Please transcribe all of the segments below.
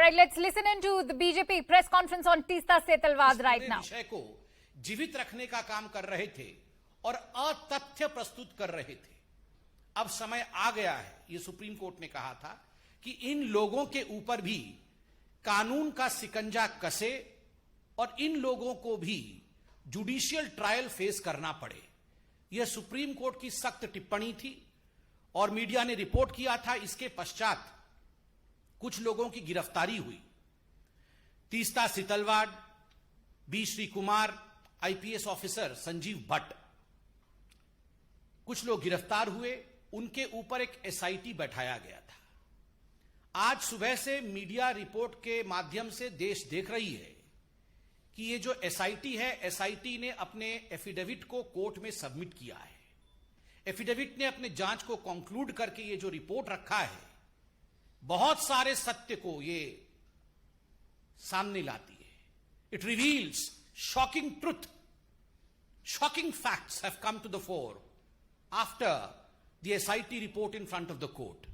right, let's listen into the BJP press conference on Teesta Setalvad right now. विषय को जीवित रखने का काम कर रहे थे और अतथ्य प्रस्तुत कर रहे थे। अब समय आ गया है, ये सुप्रीम कोर्ट ने कहा था कि इन लोगों के ऊपर भी कानून का सिकंजा कसे और इन लोगों को भी जुडिशियल ट्रायल फेस करना पड़े। यह सुप्रीम कोर्ट की सख्त टिप्पणी थी और मीडिया ने रिपोर्ट किया था। इसके पश्चात कुछ लोगों की गिरफ्तारी हुई। Teesta Setalvad, B Sri Kumar, IPS officer Sanjiv Bhatt, कुछ लोग गिरफ्तार हुए। उनके ऊपर एक एसआईटी बैठाया गया था। आज सुबह से मीडिया रिपोर्ट के माध्यम से देश देख रही है कि ये जो एसआईटी है, एसआईटी ने अपने एफिडेविट को कोर्ट में सबमिट किया है। एफिडेविट ने अपने जांच को कंक्लूड करके ये जो रिपोर्ट रखा है, बहुत सारे सत्य को ये सामने लाती है। It reveals shocking truth, shocking facts have come to the fore after the SIT report in front of the court.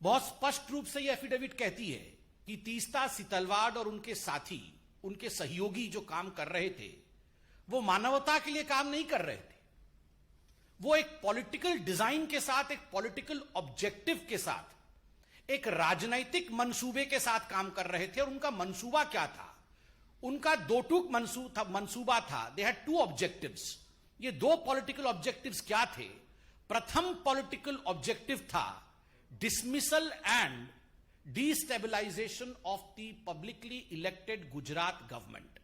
बहुत स्पष्ट रूप से यह एफिडेविट कहती है कि तीस्ता सीतलवाड़ और उनके साथी, उनके सहयोगी जो काम कर रहे थे, वो मानवता के लिए काम नहीं कर रहे थे। वो एक पॉलिटिकल डिजाइन के साथ, एक पॉलिटिकल ऑब्जेक्टिव के साथ, एक राजनैतिक मंसूबे के साथ काम कर रहे थे। और उनका मंसूबा क्या था? उनका दो टूक मंसूबा था। They had to objectives. ये दो पॉलिटिकल ऑब्जेक्टिव्स क्या थे? प्रथम पॉलिटिकल ऑब्जेक्टिव था dismissal and destabilisation of the publicly elected Gujarat government.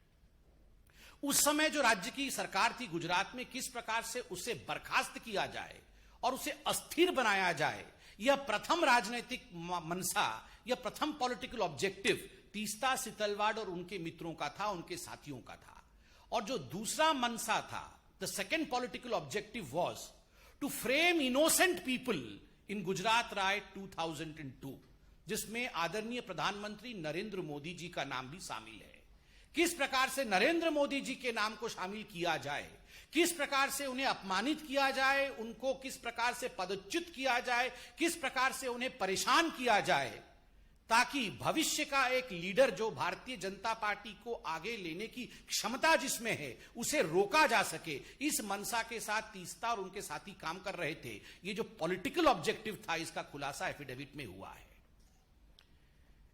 उस समय जो राज्य की सरकार थी गुजरात में, किस प्रकार से उसे बर्खास्त किया जाए और उसे अस्थिर बनाया जाए, यह प्रथम राजनीतिक मनसा, यह प्रथम पॉलिटिकल ऑब्जेक्टिव तीस्ता सीतलवाड़ और उनके मित्रों का था, उनके साथियों का था। और जो दूसरा मनसा था, the second political objective was to frame innocent people in Gujarat riot 2002, जिसमें आदरणीय प्रधानमंत्री नरेंद्र मोदी जी का नाम भी शामिल है। किस प्रकार से नरेंद्र मोदी जी के नाम को शामिल किया जाए, किस प्रकार से उन्हें अपमानित किया जाए, उनको किस प्रकार से पदच्युत किया जाए, किस प्रकार से उन्हें परेशान किया जाए, ताकि भविष्य का एक लीडर जो भारतीय जनता पार्टी को आगे लेने की क्षमता जिसमें है, उसे रोका जा सके। इस मनसा के साथ तीस्ता और उनके साथी काम कर रहे थे। ये जो पॉलिटिकल ऑब्जेक्टिव था, इसका खुलासा एफिडेविट में हुआ है।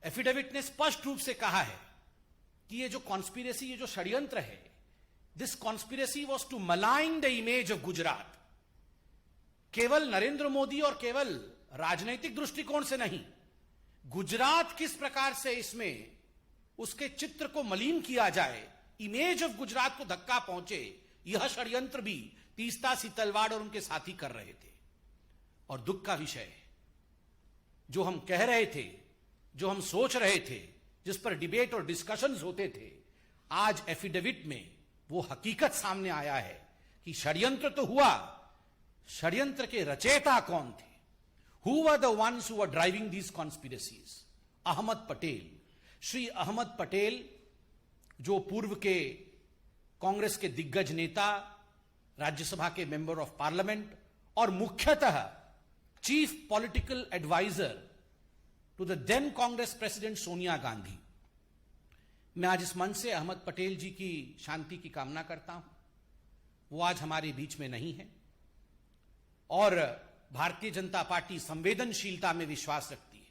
एफिडेविट ने स्पष्ट रूप से कहा है कि ये जो कॉन्स्पिरेसी, ये जो षड्यंत्र है, this conspiracy was to malign the image of Gujarat. केवल नरेंद्र मोदी और केवल राजनैतिक दृष्टिकोण से नहीं, गुजरात किस प्रकार से इसमें उसके चित्र को मलिन किया जाए, इमेज ऑफ गुजरात को धक्का पहुंचे, यह षड्यंत्र भी तीस्ता सीतलवाड़ और उनके साथी कर रहे थे। और दुख का विषय है, जो हम कह रहे थे, जो हम सोच रहे थे, जिस पर डिबेट और डिस्कशंस होते थे, आज एफिडेविट में वो हकीकत सामने आया है कि षड्यंत्र तो हुआ, षड्यंत्र के रचयिता कौन थे? Who were the ones who were driving these conspiracies? Ahmad Patel, Shri Ahmad Patel, जो पूर्व के कांग्रेस के दिग्गज नेता, राज्यसभा के मेंबर ऑफ पार्लियामेंट और मुख्यतः chief political advisor to the then Congress president Sonia Gandhi. मैं आज इस मंच से अहमद पटेल जी की शांति की कामना करता हूं। वो आज हमारे बीच में नहीं है और भारतीय जनता पार्टी संवेदनशीलता में विश्वास रखती है।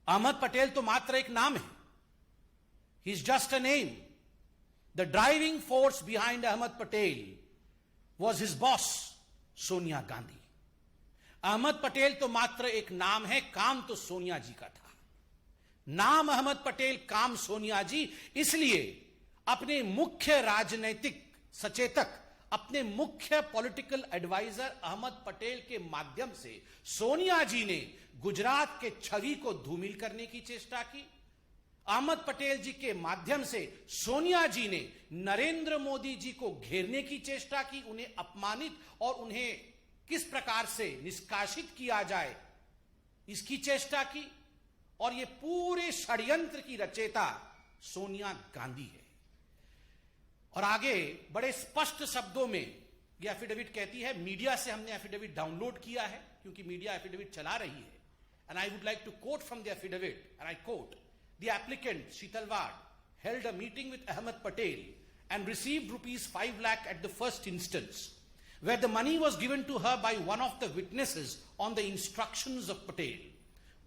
अहमद पटेल तो मात्र एक नाम है। He is just a name. The driving force behind Ahmed Patel was his boss Sonia Gandhi. Ahmed Patel तो मात्र एक नाम है, काम तो सोनिया जी का था। नाम अहमद पटेल, काम सोनिया जी। इसलिए अपने मुख्य राजनैतिक सचेतक, अपने मुख्य पॉलिटिकल एडवाइजर अहमद पटेल के माध्यम से सोनिया जी ने गुजरात के छवि को धूमिल करने की चेष्टा की। अहमद पटेल जी के माध्यम से सोनिया जी ने नरेंद्र मोदी जी को घेरने की चेष्टा की, उन्हें अपमानित और उन्हें किस प्रकार से निष्कासित किया जाए, इसकी चेष्टा की। और यह पूरे षड्यंत्र की रचयिता सोनिया गांधी है। और आगे बड़े स्पष्ट शब्दों में यह एफिडेविट कहती है, मीडिया से हमने एफिडेविट डाउनलोड किया है क्योंकि मीडिया एफिडेविट चला रही है। And I would like to quote from the affidavit, and I quote, the applicant, Sheetal Wad, held a meeting with Ahmed Patel and received rupees 5 lakh at the first instance, where the money was given to her by one of the witnesses on the instructions of Patel.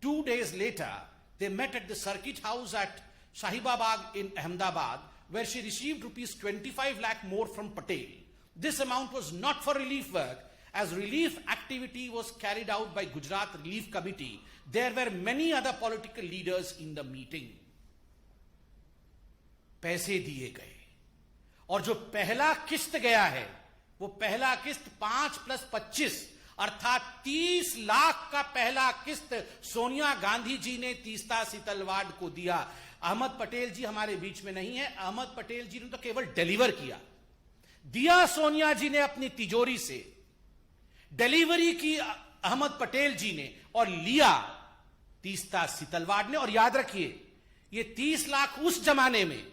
2 days later, they met at the circuit house at Shahibabad in Ahmedabad, where she received rupees 25 lakh more from Patel. This amount was not for relief work, as relief activity was carried out by Gujarat Relief Committee. There were many other political leaders in the meeting. पैसे दिए गए और जो पहला किस्त गया है वो पहला किस्त 5 + 25 अर्थात 30 लाख का पहला किस्त सोनिया गांधी जी ने तीस्ता शीतल वाड को दिया। अहमद पटेल जी हमारे बीच में नहीं है, अहमद पटेल जी ने तो केवल डिलीवर किया, दिया सोनिया जी ने अपनी तिजोरी से, डिलीवरी की अहमद पटेल जी ने और लिया तीस्ता शीतल वाड ने। और याद रखिए ये 30 लाख उस जमाने में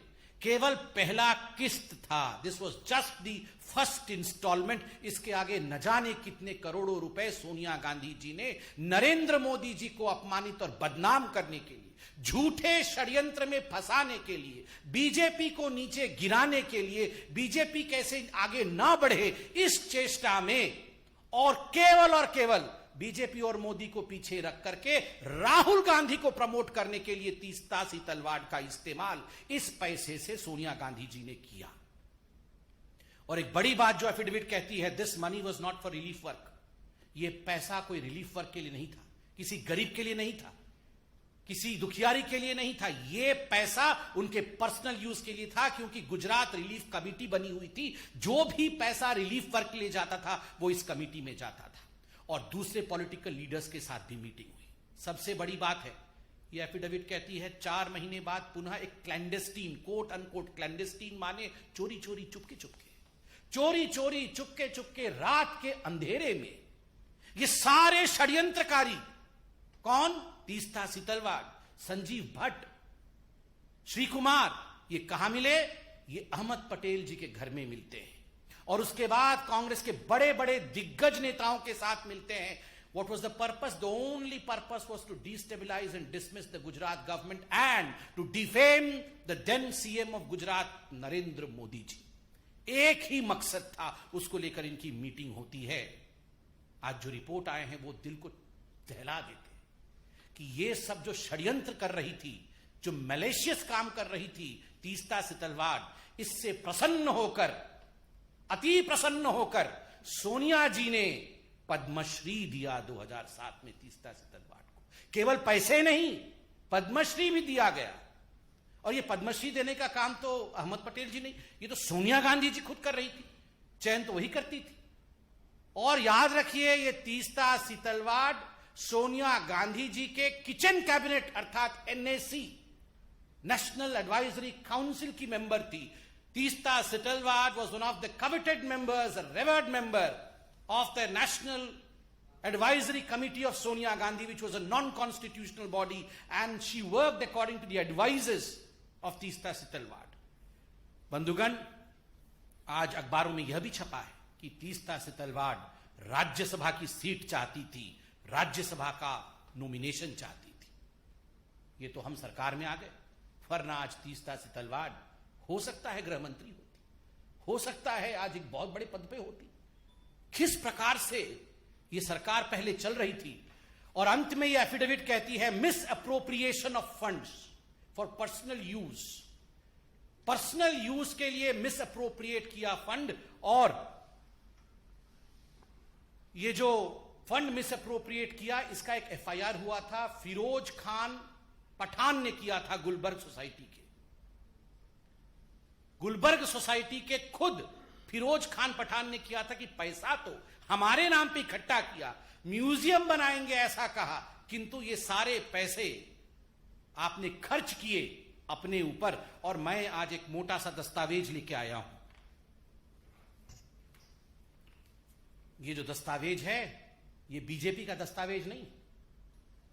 केवल पहला किस्त था। This was just the first instalment. इसके आगे न जाने कितने करोड़ों रुपए सोनिया गांधी जी ने नरेंद्र मोदी जी को अपमानित और बदनाम करने के लिए, झूठे षड्यंत्र में फंसाने के लिए, बीजेपी को नीचे गिराने के लिए, बीजेपी कैसे आगे ना बढ़े इस चेष्टा में, और केवल बीजेपी और मोदी को पीछे रख करके राहुल गांधी को प्रमोट करने के लिए तीस्ता शीतल वाड का इस्तेमाल इस पैसे से सोनिया गांधी जी ने किया। और एक बड़ी बात जो एफिडेविट कहती है, this money was not for relief work. यह पैसा कोई रिलीफ वर्क के लिए नहीं था, किसी गरीब के लिए नहीं था, किसी दुखियारी के लिए नहीं था। यह पैसा उनके पर्सनल यूज के लिए था, क्योंकि गुजरात रिलीफ कमेटी बनी हुई थी। जो भी पैसा रिलीफ वर्क के लिए जाता था वो इस कमेटी में जाता था, और दूसरे पॉलिटिकल लीडर्स के साथ भी मीटिंग हुई। सबसे बड़ी बात है, यह एफिडेविट कहती है 4 महीने बाद पुनः एक क्लैंडेस्टीन, कोट अनकोट क्लैंडेस्टीन माने चोरी चोरी चुपके चुपके, चोरी चोरी चुपके चुपके रात के अंधेरे में ये सारे षड्यंत्रकारी, कौन? तीस्ता शीतल वाड, संजीव भट्ट, श्री कुमार, ये कहां मिले? ये अहमद पटेल जी के घर में मिलते हैं, और उसके बाद कांग्रेस के बड़े बड़े दिग्गज नेताओं के साथ मिलते हैं। What was the purpose? The only purpose was to destabilize and dismiss the Gujarat government and to defame the then CM of Gujarat, Narendra Modi ji. एक ही मकसद था, उसको लेकर इनकी मीटिंग होती है। आज जो रिपोर्ट आए हैं वो दिल को दहला देते कि ये सब जो षड्यंत्र कर रही थी, जो मैलिशियस काम कर रही थी तीस्ता शीतल वाड, इससे प्रसन्न होकर, अति प्रसन्न होकर सोनिया जी ने पद्मश्री दिया 2007 में तीस्ता शीतल वाड को। केवल पैसे नहीं, पद्मश्री भी दिया गया। और ये पद्मश्री देने का काम तो अहमद पटेल जी नहीं, ये तो सोनिया गांधी जी खुद कर रही थी, चयन तो वही करती थी। और याद रखिए ये तीस्ता शीतल वाड सोनिया गांधी जी के किचन कैबिनेट अर्थात NAC, नेशनल एडवाइजरी काउंसिल की मेंबर थी। तीस्ता शीतल वाड was one of the coveted members, a revered member of the National Advisory Committee of Sonia Gandhi, which was a non-constitutional body, and she worked according to the advices of Teesta शीतल वाड। बंधुगण, आज अखबारों में यह भी छपा है कि तीस्ता शीतल वाड राज्यसभा की सीट चाहती थी, राज्यसभा का नॉमिनेशन चाहती थी। ये तो हम सरकार में आ गए, वरना आज तीस्ता शीतल वाड हो सकता है गृह मंत्री होती, हो सकता है आज एक बहुत बड़े पद पे होती। किस प्रकार से ये सरकार पहले चल रही थी। और अंत में ये एफिडेविट कहती है, miss appropriation of funds for personal use, personal use के लिए मिस अप्रोप्रिएट किया फंड। और ये जो फंड मिस अप्रोप्रिएट किया, इसका एक FIR हुआ था, फिरोज खान पठान ने किया था गुलबर्ग सोसाइटी के। गुलबर्ग सोसाइटी के खुद फिरोज खान पठान ने किया था कि पैसा तो हमारे नाम पे इकट्ठा किया, म्यूजियम बनाएंगे ऐसा कहा, किंतु ये सारे पैसे आपने खर्च किए अपने ऊपर। और मैं आज एक मोटा सा दस्तावेज लेके आया हूं। ये जो दस्तावेज है ये बीजेपी का दस्तावेज नहीं,